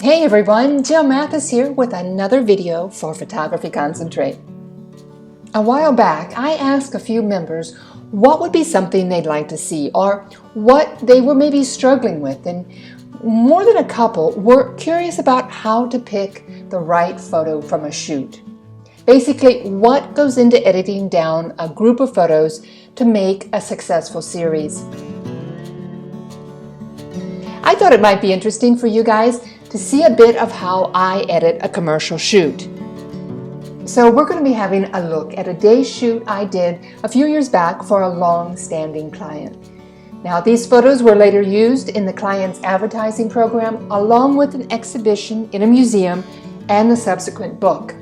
Hey everyone, Jill Mathis here with another video for Photography Concentrate. A while back, I asked a few members what would be something they'd like to see or what they were maybe struggling with, and more than a couple were curious about how to pick the right photo from a shoot. Basically, what goes into editing down a group of photos to make a successful series. I thought it might be interesting for you guys to see a bit of how I edit a commercial shoot. So we're going to be having a look at a day shoot I did a few years back for a long-standing client. Now, these photos were later used in the client's advertising program along with an exhibition in a museum and the subsequent book.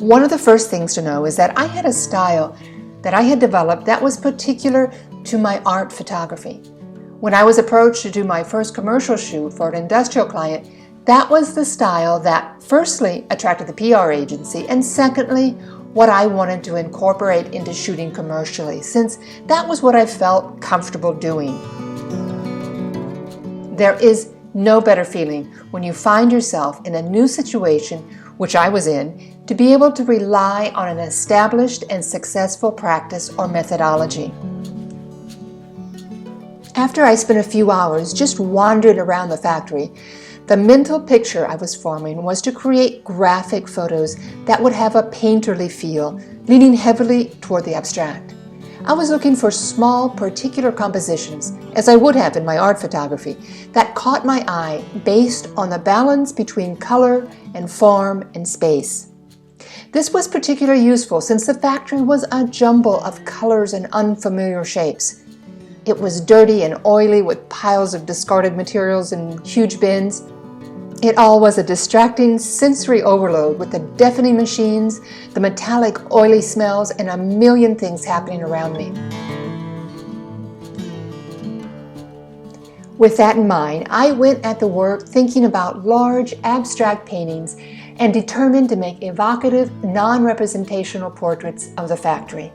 One of the first things to know is that I had a style that I had developed that was particular to my art photography. When I was approached to do my first commercial shoot for an industrial client, that was the style that firstly attracted the PR agency, and secondly, what I wanted to incorporate into shooting commercially, since that was what I felt comfortable doing. There is no better feeling when you find yourself in a new situation, which I was in, to be able to rely on an established and successful practice or methodology. After I spent a few hours just wandering around the factory, the mental picture I was forming was to create graphic photos that would have a painterly feel, leaning heavily toward the abstract. I was looking for small, particular compositions, as I would have in my art photography, that caught my eye based on the balance between color and form and space. This was particularly useful since the factory was a jumble of colors and unfamiliar shapes. It was dirty and oily with piles of discarded materials in huge bins. It all was a distracting sensory overload with the deafening machines, the metallic oily smells, and a million things happening around me. With that in mind, I went at the work thinking about large abstract paintings and determined to make evocative, non-representational portraits of the factory.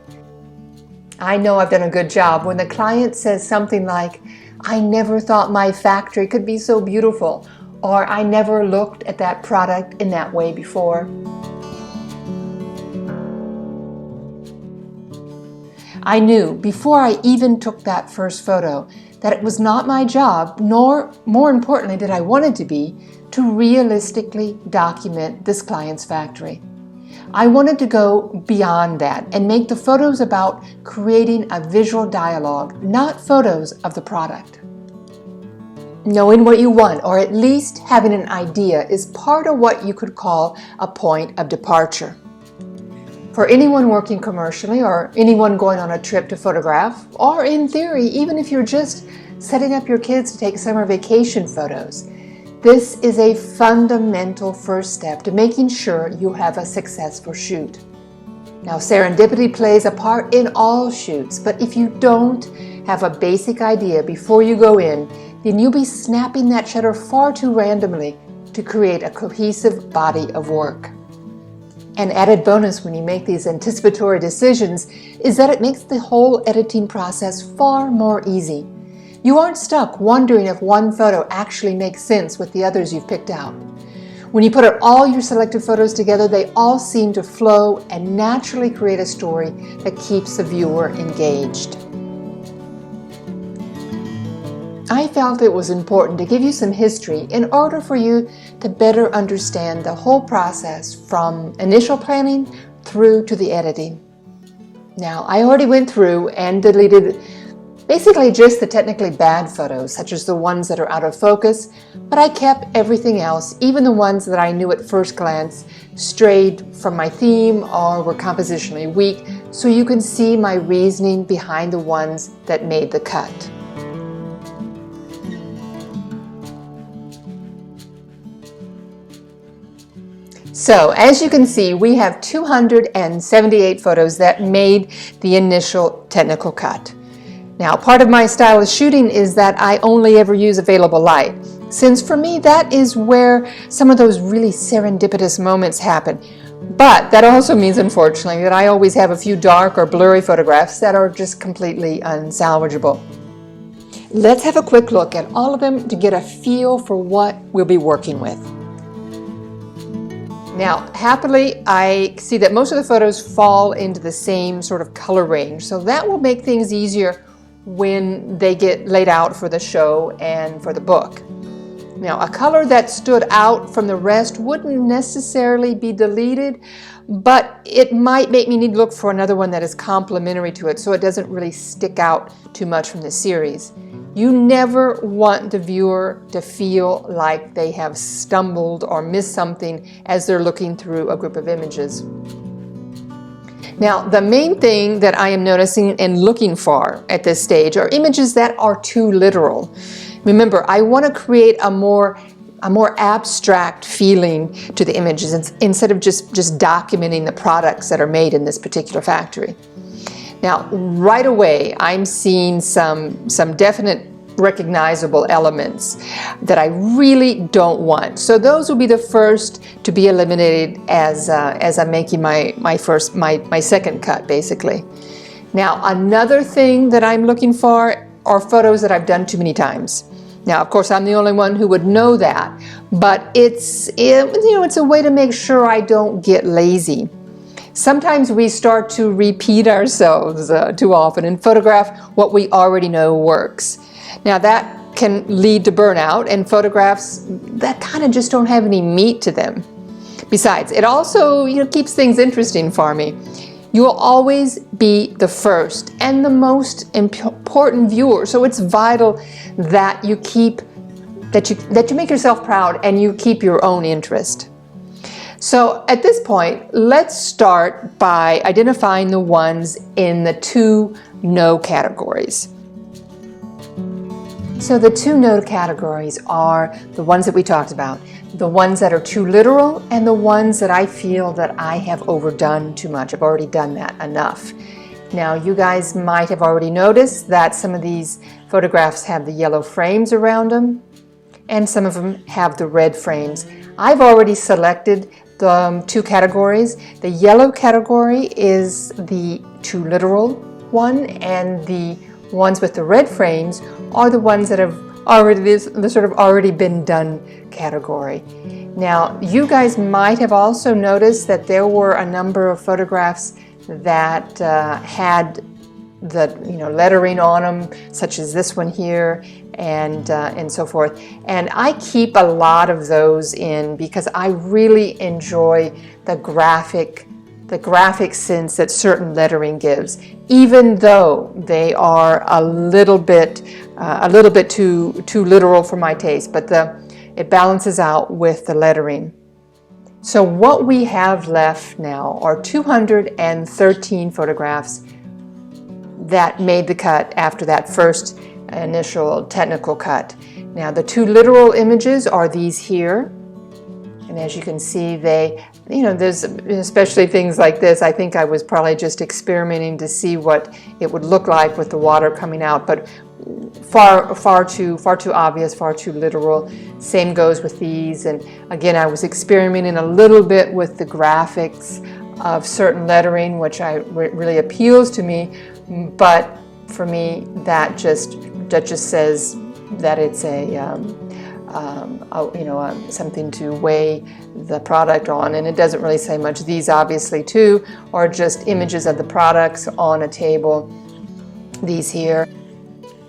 I know I've done a good job when the client says something like, "I never thought my factory could be so beautiful," or "I never looked at that product in that way before." I knew before I even took that first photo that it was not my job, nor, more importantly, that I wanted to be, to realistically document this client's factory. I wanted to go beyond that and make the photos about creating a visual dialogue, not photos of the product. Knowing what you want, or at least having an idea, is part of what you could call a point of departure. For anyone working commercially, or anyone going on a trip to photograph, or in theory, even if you're just setting up your kids to take summer vacation photos, this is a fundamental first step to making sure you have a successful shoot. Now, serendipity plays a part in all shoots, but if you don't have a basic idea before you go in, then you'll be snapping that shutter far too randomly to create a cohesive body of work. An added bonus when you make these anticipatory decisions is that it makes the whole editing process far more easy. You aren't stuck wondering if one photo actually makes sense with the others you've picked out. When you put all your selected photos together, they all seem to flow and naturally create a story that keeps the viewer engaged. I felt it was important to give you some history in order for you to better understand the whole process from initial planning through to the editing. Now, I already went through and deleted basically just the technically bad photos, such as the ones that are out of focus, but I kept everything else, even the ones that I knew at first glance strayed from my theme or were compositionally weak, so you can see my reasoning behind the ones that made the cut. So, as you can see, we have 278 photos that made the initial technical cut. Now, part of my style of shooting is that I only ever use available light, since for me that is where some of those really serendipitous moments happen. But that also means, unfortunately, that I always have a few dark or blurry photographs that are just completely unsalvageable. Let's have a quick look at all of them to get a feel for what we'll be working with. Now, happily, I see that most of the photos fall into the same sort of color range, so that will make things easier when they get laid out for the show and for the book. Now, a color that stood out from the rest wouldn't necessarily be deleted, but it might make me need to look for another one that is complementary to it so it doesn't really stick out too much from the series. You never want the viewer to feel like they have stumbled or missed something as they're looking through a group of images. Now, the main thing that I am noticing and looking for at this stage are images that are too literal. Remember, I want to create a more abstract feeling to the images instead of just documenting the products that are made in this particular factory. Now, right away, I'm seeing some definite recognizable elements that I really don't want. So those will be the first to be eliminated as I'm making my second cut, basically. Now, another thing that I'm looking for are photos that I've done too many times. Now, of course, I'm the only one who would know that, but it's a way to make sure I don't get lazy. Sometimes we start to repeat ourselves too often and photograph what we already know works. Now that can lead to burnout and photographs that kind of just don't have any meat to them. Besides, it also keeps things interesting for me. You will always be the first and the most important viewer, so it's vital that you make yourself proud and you keep your own interest. So at this point, let's start by identifying the ones in the 2 no categories. So the 2 no categories are the ones that we talked about, the ones that are too literal and the ones that I feel that I have overdone too much. I've already done that enough. Now, you guys might have already noticed that some of these photographs have the yellow frames around them and some of them have the red frames. I've already selected the 2 categories. The yellow category is the too literal one, and the ones with the red frames are the ones that have already been done category. Now, you guys might have also noticed that there were a number of photographs that had the lettering on them, such as this one here, and so forth. And I keep a lot of those in because I really enjoy the graphic sense that certain lettering gives, even though they are a little bit too literal for my taste. But it balances out with the lettering. So what we have left now are 213 photographs that made the cut after that first initial technical cut. Now, the 2 literal images are these here, and as you can see, there's especially things like this. I think I was probably just experimenting to see what it would look like with the water coming out, but far too obvious, far too literal. Same goes with these, and again, I was experimenting a little bit with the graphics of certain lettering, which really appeals to me, but for me, that just says that it's something to weigh the product on, and it doesn't really say much. These obviously too are just images of the products on a table. These here.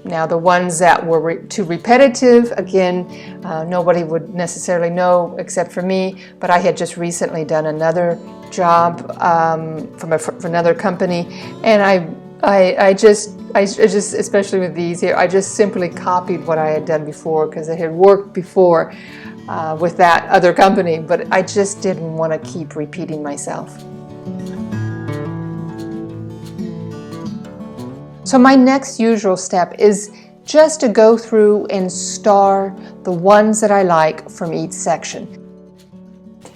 Now, the ones that were too repetitive, again, nobody would necessarily know except for me, but I had just recently done another job for another company, and I just, especially with these here, I just simply copied what I had done before because it had worked before with that other company, but I just didn't want to keep repeating myself. So my next usual step is just to go through and star the ones that I like from each section.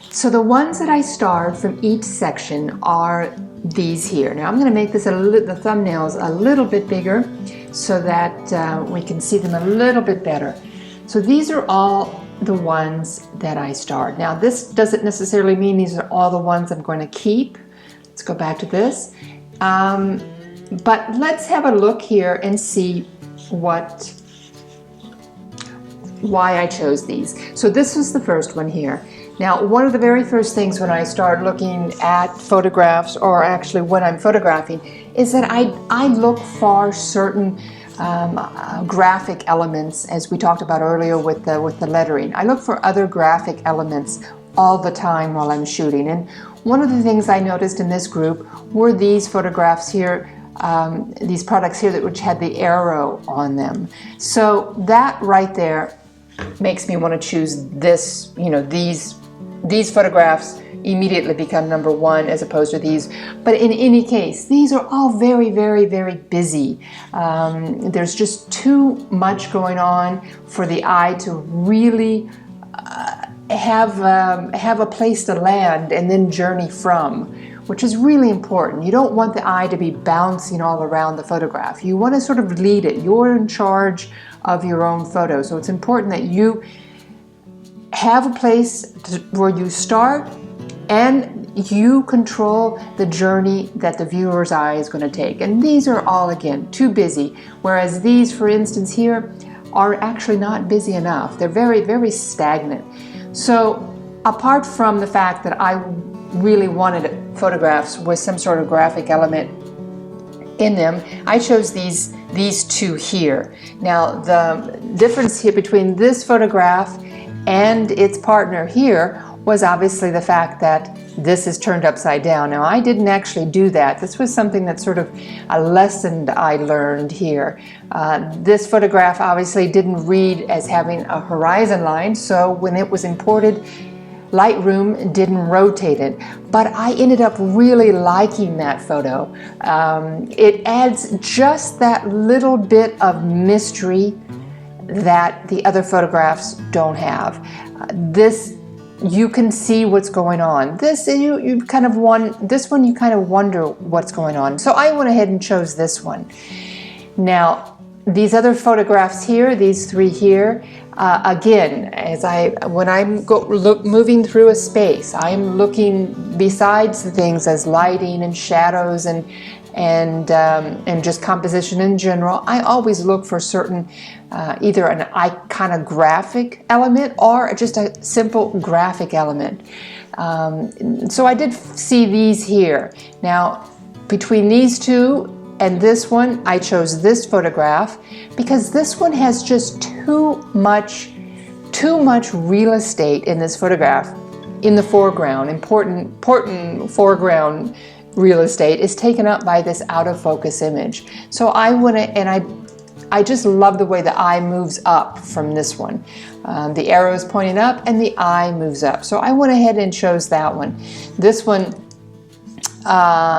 So the ones that I starred from each section are these here. Now I'm going to make the thumbnails a little bit bigger so that we can see them a little bit better. So these are all the ones that I starred. Now this doesn't necessarily mean these are all the ones I'm going to keep. Let's go back to this. But let's have a look here and see what why I chose these. So this was the first one here. Now, one of the very first things when I start looking at photographs, or actually when I'm photographing, is that I look for certain graphic elements, as we talked about earlier with the lettering. I look for other graphic elements all the time while I'm shooting. And one of the things I noticed in this group were these photographs here, these products here which had the arrow on them. So that right there makes me want to choose this, these photographs immediately become number one as opposed to these. But in any case, these are all very, very, very busy. There's just too much going on for the eye to really have a place to land and then journey from, which is really important. You don't want the eye to be bouncing all around the photograph. You want to sort of lead it. You're in charge of your own photo. So it's important that you have a place where you start and you control the journey that the viewer's eye is going to take. And these are all, again, too busy. Whereas these, for instance, here are actually not busy enough. They're very, very stagnant. So apart from the fact that I really wanted photographs with some sort of graphic element in them, I chose these two here. Now, the difference here between this photograph and its partner here was obviously the fact that this is turned upside down. Now, I didn't actually do that. This was something that sort of a lesson I learned here. This photograph obviously didn't read as having a horizon line, so when it was imported, Lightroom didn't rotate it, but I ended up really liking that photo. It adds just that little bit of mystery that the other photographs don't have. This, you can see what's going on. This, you kind of wonder what's going on. So I went ahead and chose this one. Now, these other photographs here, these three here, again, when I'm moving through a space, I'm looking besides the things as lighting and shadows and just composition in general. I always look for certain either an iconographic element or just a simple graphic element. So I did see these here. Now, between these two and this one, I chose this photograph because this one has just too much real estate in this photograph. In the foreground, important foreground real estate is taken up by this out of focus image. So I just love the way the eye moves up from this one. The arrow is pointing up and the eye moves up. So I went ahead and chose that one. This one,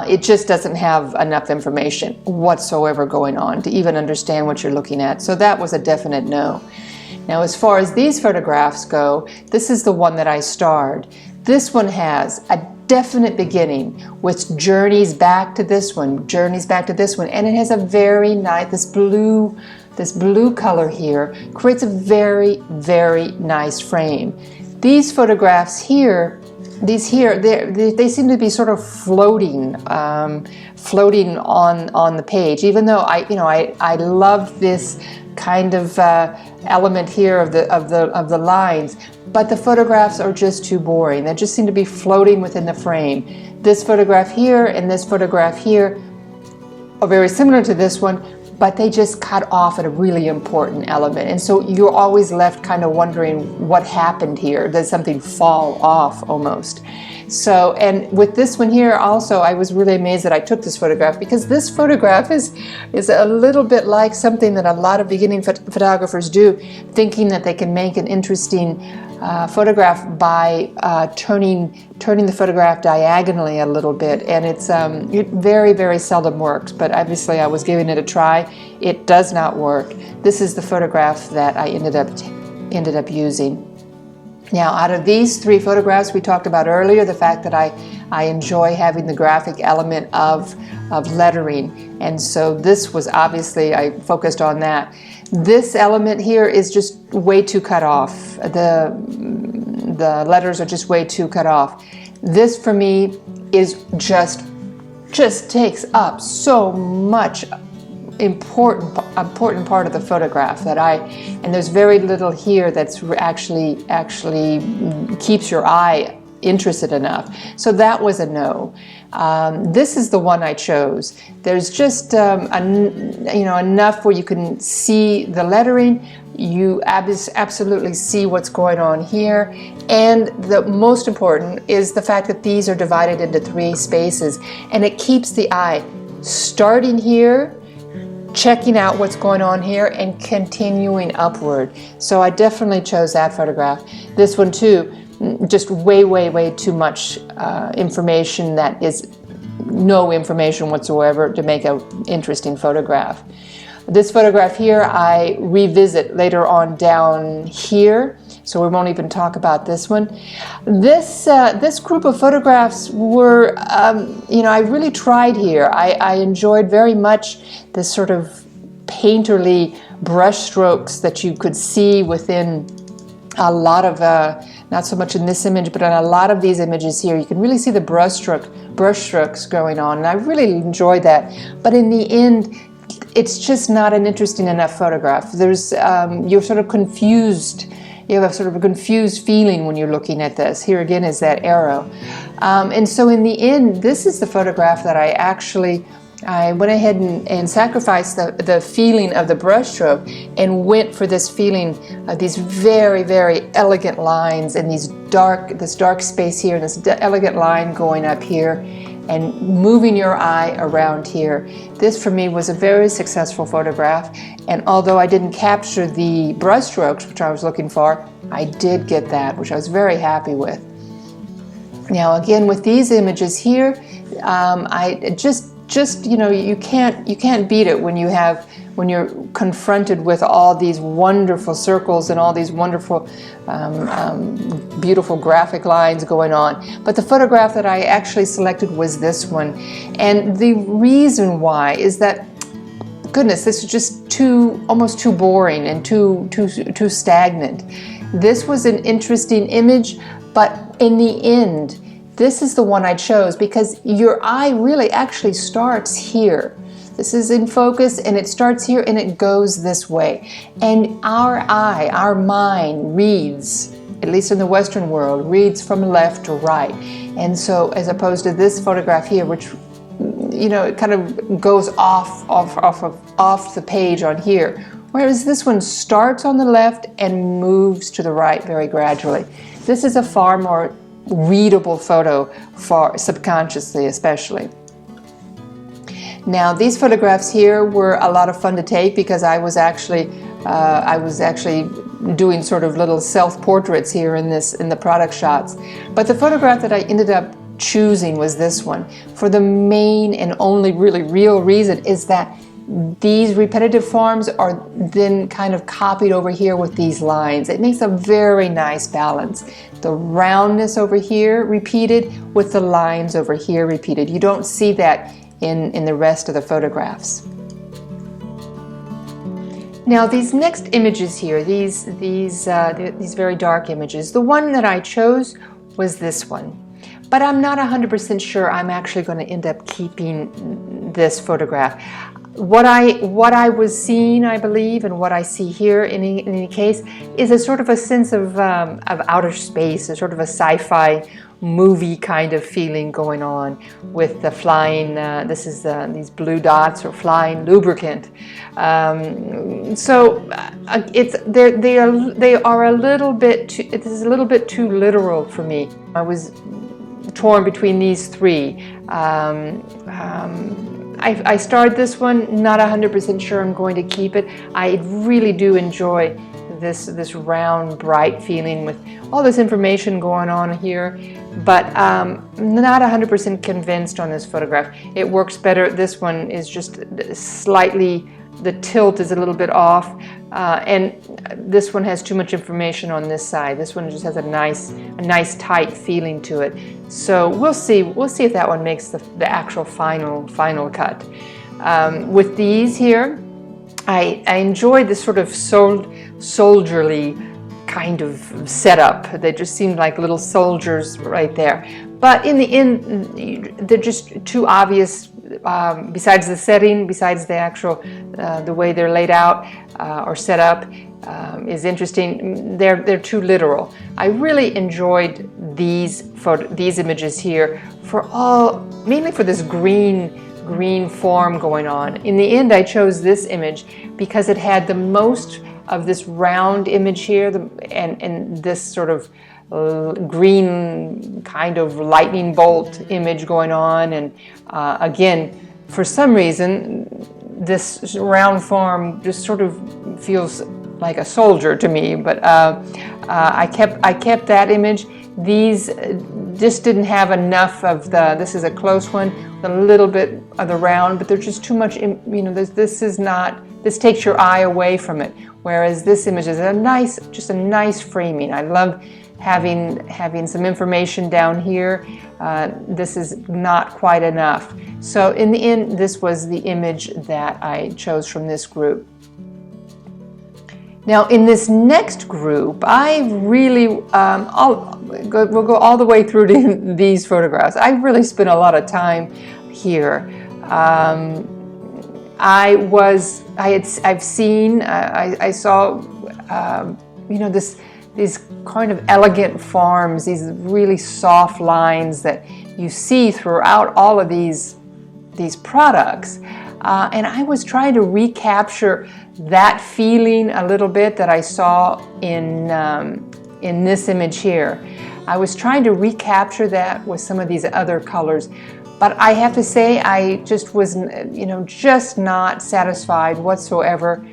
it just doesn't have enough information whatsoever going on to even understand what you're looking at. So that was a definite no. Now, as far as these photographs go, this is the one that I starred. This one has a definite beginning, which journeys back to this one, and it has a very nice, this blue color here creates a very, very nice frame. These photographs here, they seem to be sort of floating on the page. Even though I love this kind of element here of the lines, but the photographs are just too boring. They just seem to be floating within the frame. This photograph here and this photograph here are very similar to this one, but they just cut off at a really important element. And so you're always left kind of wondering what happened here. Does something fall off almost? So, and with this one here also, I was really amazed that I took this photograph because this photograph is a little bit like something that a lot of beginning photographers do, thinking that they can make an interesting photograph by turning the photograph diagonally a little bit, and it very, very seldom works, but obviously I was giving it a try. It does not work. This is the photograph that I ended up using. Now, out of these three photographs we talked about earlier, the fact that I enjoy having the graphic element of lettering, and so this was obviously, I focused on that. This element here is just way too cut off. The letters are just way too cut off. This for me is just takes up so much important important part of the photograph and there's very little here that's actually keeps your eye interested enough. So that was a no. This is the one I chose. There's just enough where you can see the lettering. You absolutely see what's going on here, and the most important is the fact that these are divided into 3 spaces, and it keeps the eye starting here, checking out what's going on here, and continuing upward. So I definitely chose that photograph. This one too, just way too much information that is no information whatsoever to make an interesting photograph. This photograph here I revisit later on down here, so we won't even talk about this one. This group of photographs were, I really tried here. I enjoyed very much this sort of painterly brush strokes that you could see within a lot of, not so much in this image, but in a lot of these images here. You can really see the brush strokes going on, and I really enjoyed that. But in the end, it's just not an interesting enough photograph. There's, you're sort of confused. You have a sort of a confused feeling when you're looking at this. Here again is that arrow. And so in the end, this is the photograph that I went ahead and sacrificed the feeling of the brushstroke and went for this feeling of these very elegant lines and this dark space here, and this elegant line going up here and moving your eye around here. This for me was a very successful photograph, and although I didn't capture the brushstrokes, which I was looking for, I did get that, which I was very happy with. Now again, with these images here, I just you can't beat it when you're confronted with all these wonderful circles and all these wonderful beautiful graphic lines going on. But the photograph that I actually selected was this one, and the reason why is that, goodness, this is just almost too boring and too stagnant. This was an interesting image, but in the end, this is the one I chose because your eye really actually starts here. This is in focus, and it starts here and it goes this way. And our mind reads, at least in the Western world, reads from left to right. And so as opposed to this photograph here, which it kind of goes off the page on here, whereas this one starts on the left and moves to the right very gradually. This is a far more readable photo, for subconsciously especially. Now these photographs here were a lot of fun to take because I was actually doing sort of little self-portraits here in the product shots. But the photograph that I ended up choosing was this one, for the main and only really real reason is that these repetitive forms are then kind of copied over here with these lines. It makes a very nice balance. The roundness over here repeated with the lines over here repeated. You don't see that in the rest of the photographs. Now these next images here, these very dark images, the one that I chose was this one. But I'm not 100% sure I'm actually going to end up keeping this photograph. What I was seeing, I believe, and what I see here in any case, is a sort of a sense of outer space, a sort of a sci-fi movie kind of feeling going on with the flying. These blue dots are flying lubricant. So they are a little bit. It is a little bit too literal for me. I was torn between these 3. I started this one, not 100% sure I'm going to keep it. I really do enjoy this round, bright feeling with all this information going on here, but not 100% convinced on this photograph. It works better. This one is just slightly, the tilt is a little bit off, and this one has too much information on this side. This one just has a nice tight feeling to it. So we'll see if that one makes the actual final cut. With these here, I enjoy this sort of soldierly kind of setup. They just seemed like little soldiers right there. But in the end, they're just too obvious besides the setting, besides the actual, the way they're laid out or set up, is interesting. They're too literal. I really enjoyed these images here mainly for this green form going on. In the end, I chose this image because it had the most of this round image here, and this sort of green kind of lightning bolt image going on. And again, for some reason, this round form just sort of feels like a soldier to me. But I kept that image. These just didn't have enough of this is a close one, a little bit of the round, but there's just too much, this takes your eye away from it. Whereas this image is just a nice framing. I love having some information down here. This is not quite enough. So in the end, this was the image that I chose from this group. Now in this next group, I really, we'll go all the way through to these photographs. I really spent a lot of time here. I saw, these kind of elegant forms, these really soft lines that you see throughout all of these products. And I was trying to recapture that feeling a little bit that I saw in this image here. I was trying to recapture that with some of these other colors, but I have to say I just was, just not satisfied whatsoever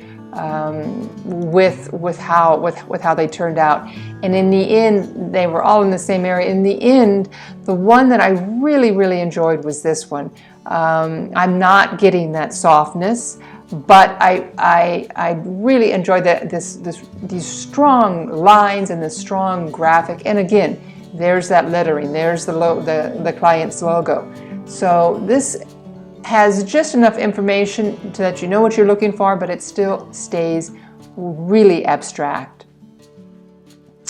with how they turned out. And in the end, they were all in the same area. In the end, the one that I really, really enjoyed was this one. I'm not getting that softness, but I really enjoyed these strong lines and this strong graphic. And again, there's that lettering. There's the client's logo. So this has just enough information so that you know what you're looking for, but it still stays really abstract.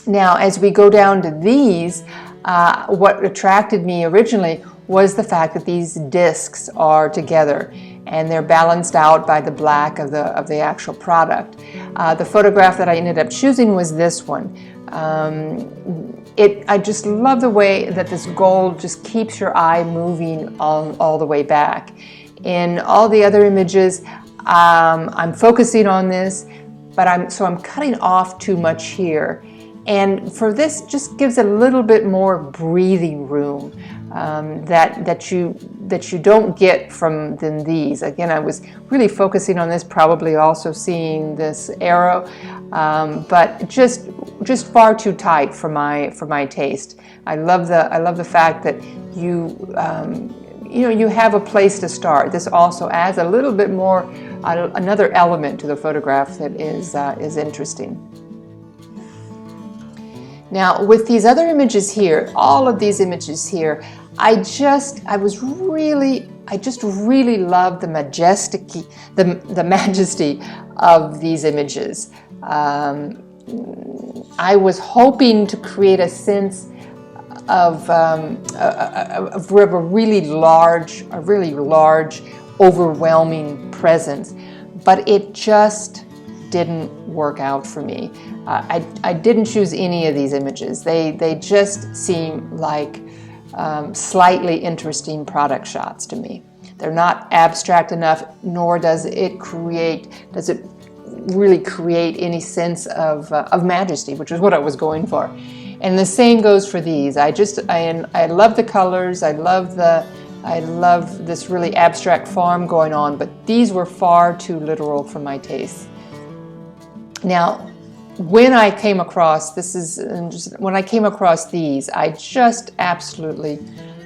Now, as we go down to these, what attracted me originally was the fact that these discs are together and they're balanced out by the black of the actual product. The photograph that I ended up choosing was this one. I just love the way that this gold just keeps your eye moving all the way back. In all the other images, I'm focusing on this, but I'm cutting off too much here. And for this, just gives a little bit more breathing room that you don't get than these. Again, I was really focusing on this, probably also seeing this arrow, but just far too tight for my taste. I love the fact that you have a place to start. This also adds a little bit more, another element to the photograph that is interesting. Now, with these other images here, all of these images here, I just really love the majesty of these images. I was hoping to create a sense of a really large, overwhelming presence, but it just didn't work out for me. I didn't choose any of these images. They just seem like slightly interesting product shots to me. They're not abstract enough, nor does it really create any sense of majesty, which is what I was going for. And the same goes for these. I love the colors. I love this really abstract form going on, but these were far too literal for my taste. Now, when I came across these, I just absolutely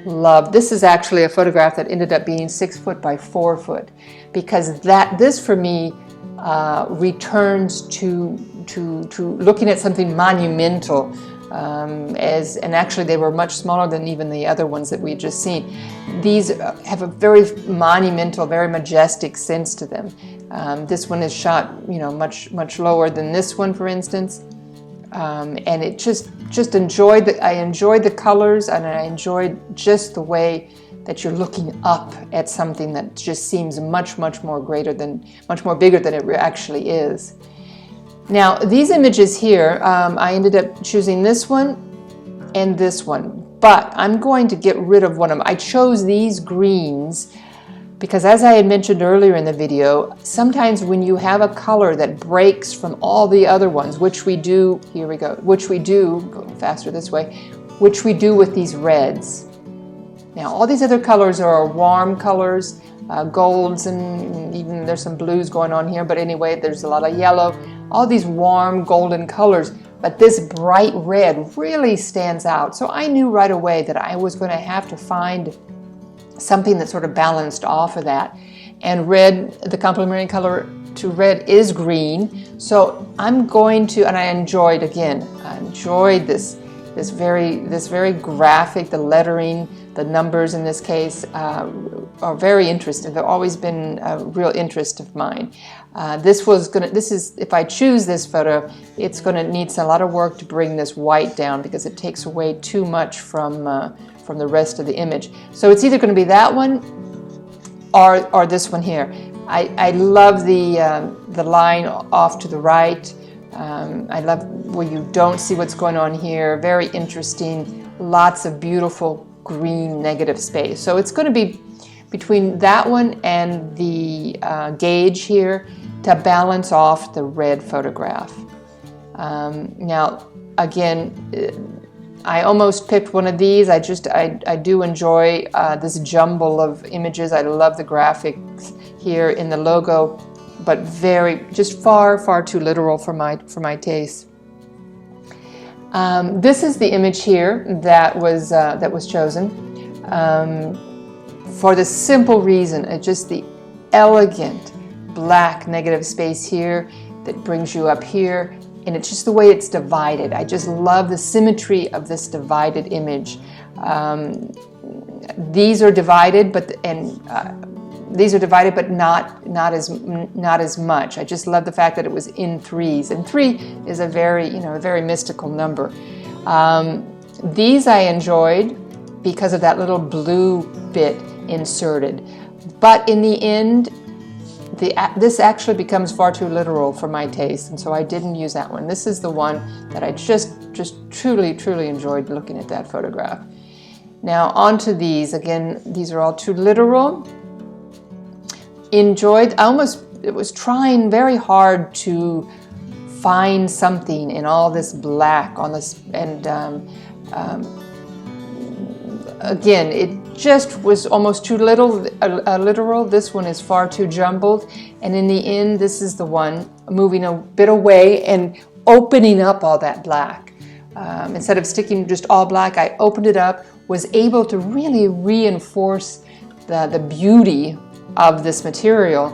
loved. This is actually a photograph that ended up being 6 foot by 4 foot, because this for me returns to looking at something monumental. And actually they were much smaller than even the other ones that we had just seen. These have a very monumental, very majestic sense to them. This one is shot, much lower than this one, for instance. And it I enjoyed the colors, and I enjoyed just the way that you're looking up at something that just seems much more bigger than it actually is. Now these images here, I ended up choosing this one and this one, but I'm going to get rid of one of them. I chose these greens because, as I had mentioned earlier in the video, sometimes when you have a color that breaks from all the other ones, which we do, here we go, which we do, go faster this way, which we do with these reds. Now all these other colors are warm colors, golds, and even there's some blues going on here, but anyway, there's a lot of yellow, all these warm golden colors, but this bright red really stands out. So I knew right away that I was going to have to find something that sort of balanced off of that. And red, the complementary color to red is green. So I'm going to, and I enjoyed this very graphic, the lettering, the numbers in this case are very interesting. They've always been a real interest of mine. If I choose this photo, it's gonna need a lot of work to bring this white down because it takes away too much from the rest of the image. So it's either going to be that one or this one here. I love the line off to the right. I love where you don't see what's going on here. Very interesting. Lots of beautiful green negative space. So it's going to be between that one and the gauge here to balance off the red photograph. Now again, I almost picked one of these. I do enjoy this jumble of images. I love the graphics here in the logo, but just far too literal for my taste. This is the image here that was chosen for the simple reason, just the elegant black negative space here that brings you up here. And it's just the way it's divided. I just love the symmetry of this divided image. These are divided, but not as much. I just love the fact that it was in threes, and 3 is a very mystical number. These I enjoyed because of that little blue bit inserted, but in the end, this actually becomes far too literal for my taste, and so I didn't use that one. This is the one that I just truly enjoyed looking at that photograph. Now onto these. Again, these are all too literal. Enjoyed. It was trying very hard to find something in all this black on this, and again, it just was almost too literal. This one is far too jumbled, and in the end, this is the one moving a bit away and opening up all that black. Instead of sticking just all black, I opened it up, was able to really reinforce the beauty of this material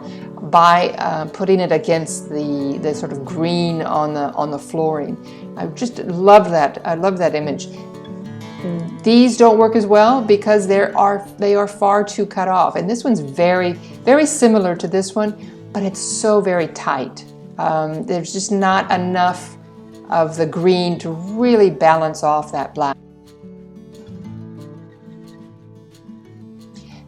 by putting it against the sort of green on the flooring. I just love that. I love that image. These don't work as well because they are far too cut off, and this one's very similar to this one, but it's so very tight. There's just not enough of the green to really balance off that black.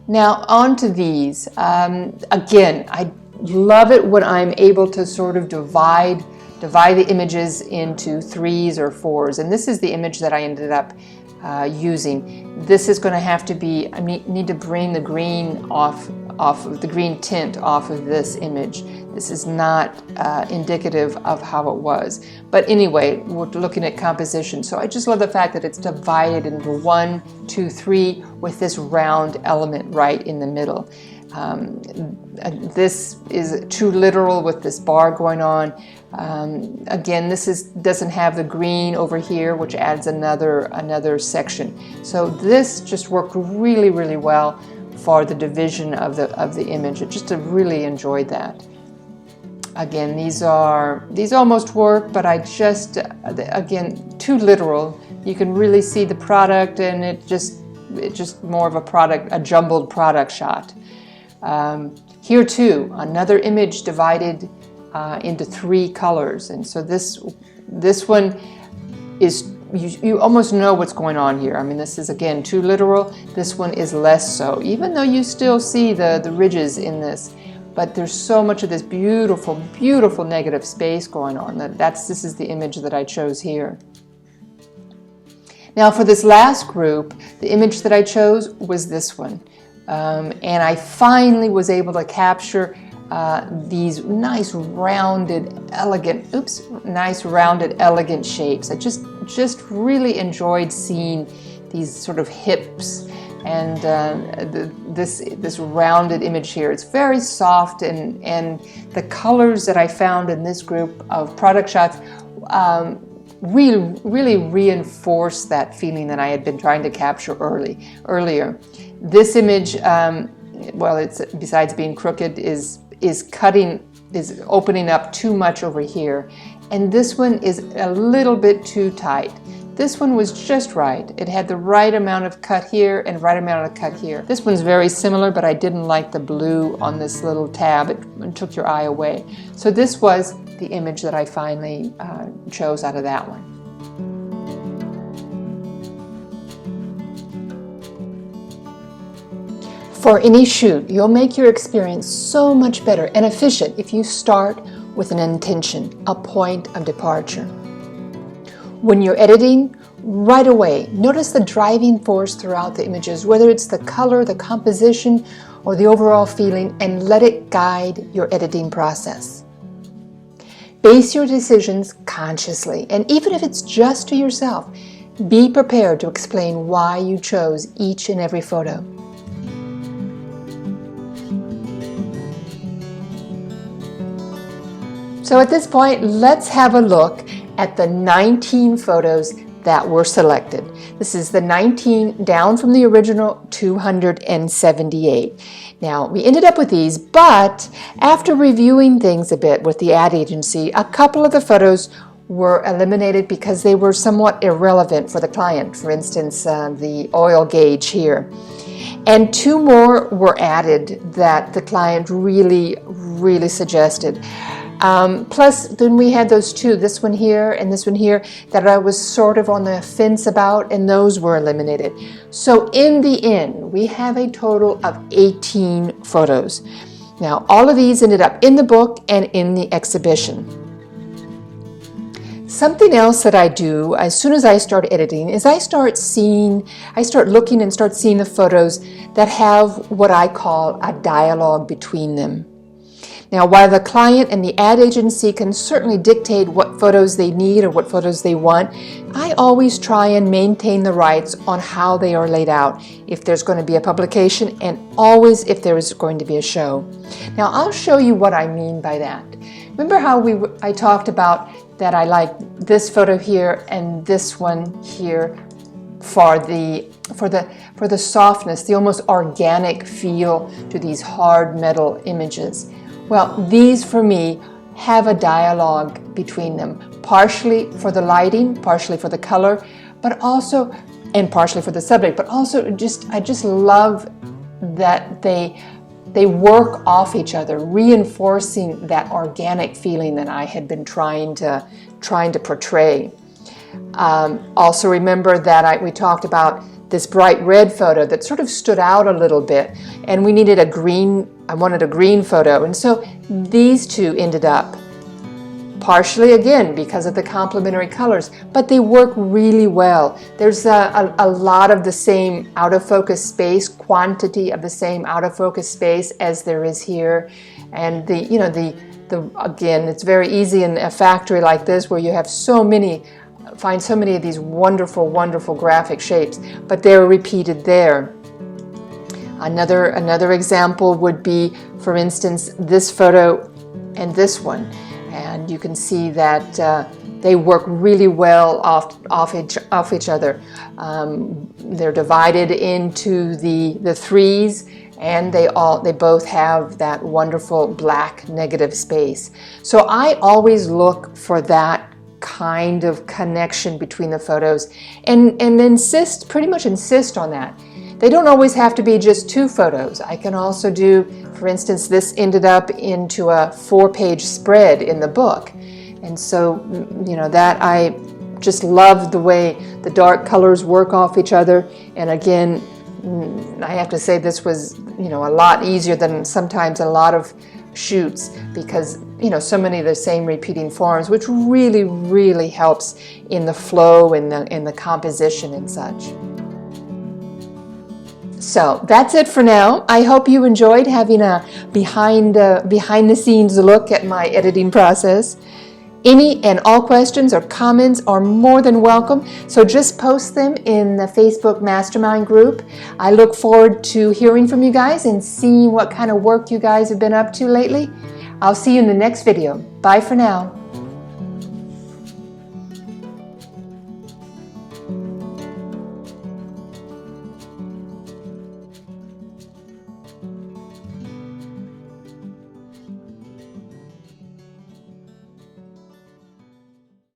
Now onto these. Again, I love it when I'm able to sort of divide the images into 3s or 4s, and this is the image that I ended up using. This is going to have to be, I need to bring the green off of the green tint off of this image. This is not indicative of how it was. But anyway, we're looking at composition. So I just love the fact that it's divided into 1, 2, 3 with this round element right in the middle. This is too literal with this bar going on. Again, doesn't have the green over here, which adds another section. So this just worked really well for the division of the image. I just really enjoyed that. Again, these almost work, but I just, again, too literal. You can really see the product, and it's just more of a jumbled product shot. Here too, another image divided into 3 colors, and so this one is you almost know what's going on here. I mean, this is again too literal. This one is less so, even though you still see the ridges in this. But there's so much of this beautiful, beautiful negative space going on. This is the image that I chose here. Now for this last group, the image that I chose was this one. And I finally was able to capture these nice rounded, elegant shapes. I just really enjoyed seeing these sort of hips and this rounded image here. It's very soft, and the colors that I found in this group of product shots really reinforce that feeling that I had been trying to capture earlier. This image, well, it's besides being crooked, is opening up too much over here, and this one is a little bit too tight. This one was just right. It had the right amount of cut here and right amount of cut here. This one's very similar, but I didn't like the blue on this little tab. It took your eye away. So this was the image that I finally chose out of that one. For any shoot, you'll make your experience so much better and efficient if you start with an intention, a point of departure. When you're editing, right away, notice the driving force throughout the images, whether it's the color, the composition, or the overall feeling, and let it guide your editing process. Base your decisions consciously, and even if it's just to yourself, be prepared to explain why you chose each and every photo. So at this point, let's have a look at the 19 photos that were selected. This is the 19 down from the original 278. Now, we ended up with these, but after reviewing things a bit with the ad agency, a couple of the photos were eliminated because they were somewhat irrelevant for the client. For instance, the oil gauge here. And 2 more were added that the client really suggested. Plus, then we had those 2, this one here and this one here, that I was sort of on the fence about, and those were eliminated. So in the end, we have a total of 18 photos. Now, all of these ended up in the book and in the exhibition. Something else that I do as soon as I start editing is I start looking and start seeing the photos that have what I call a dialogue between them. Now, while the client and the ad agency can certainly dictate what photos they need or what photos they want, I always try and maintain the rights on how they are laid out, if there's going to be a publication, and always if there is going to be a show. Now, I'll show you what I mean by that. Remember how I talked about that I like this photo here and this one here for the softness, the almost organic feel to these hard metal images. Well, these for me have a dialogue between them, partially for the lighting, partially for the color, but also, and partially for the subject, but also I just love that they work off each other, reinforcing that organic feeling that I had been trying to portray. Also remember that we talked about this bright red photo that sort of stood out a little bit, and we needed I wanted a green photo, and so these 2 ended up, partially again because of the complementary colors, but they work really well. There's a lot of the same out of focus space, quantity of the same out of focus space as there is here, and again, it's very easy in a factory like this where you have find so many of these wonderful graphic shapes, but they're repeated there. Another example would be, for instance, this photo and this one, and you can see that they work really well off each other. They're divided into the 3s, and they both have that wonderful black negative space. So I always look for that kind of connection between the photos and pretty much insist on that. They don't always have to be just 2 photos. I can also do, for instance, this ended up into a 4-page spread in the book. And so, that I just love the way the dark colors work off each other. And again, I have to say this was, a lot easier than sometimes a lot of shoots, because so many of the same repeating forms, which really, really helps in the flow and the composition and such. So that's it for now. I hope you enjoyed having a behind the scenes look at my editing process. Any and all questions or comments are more than welcome, so just post them in the Facebook Mastermind group. I look forward to hearing from you guys and seeing what kind of work you guys have been up to lately. I'll see you in the next video. Bye for now.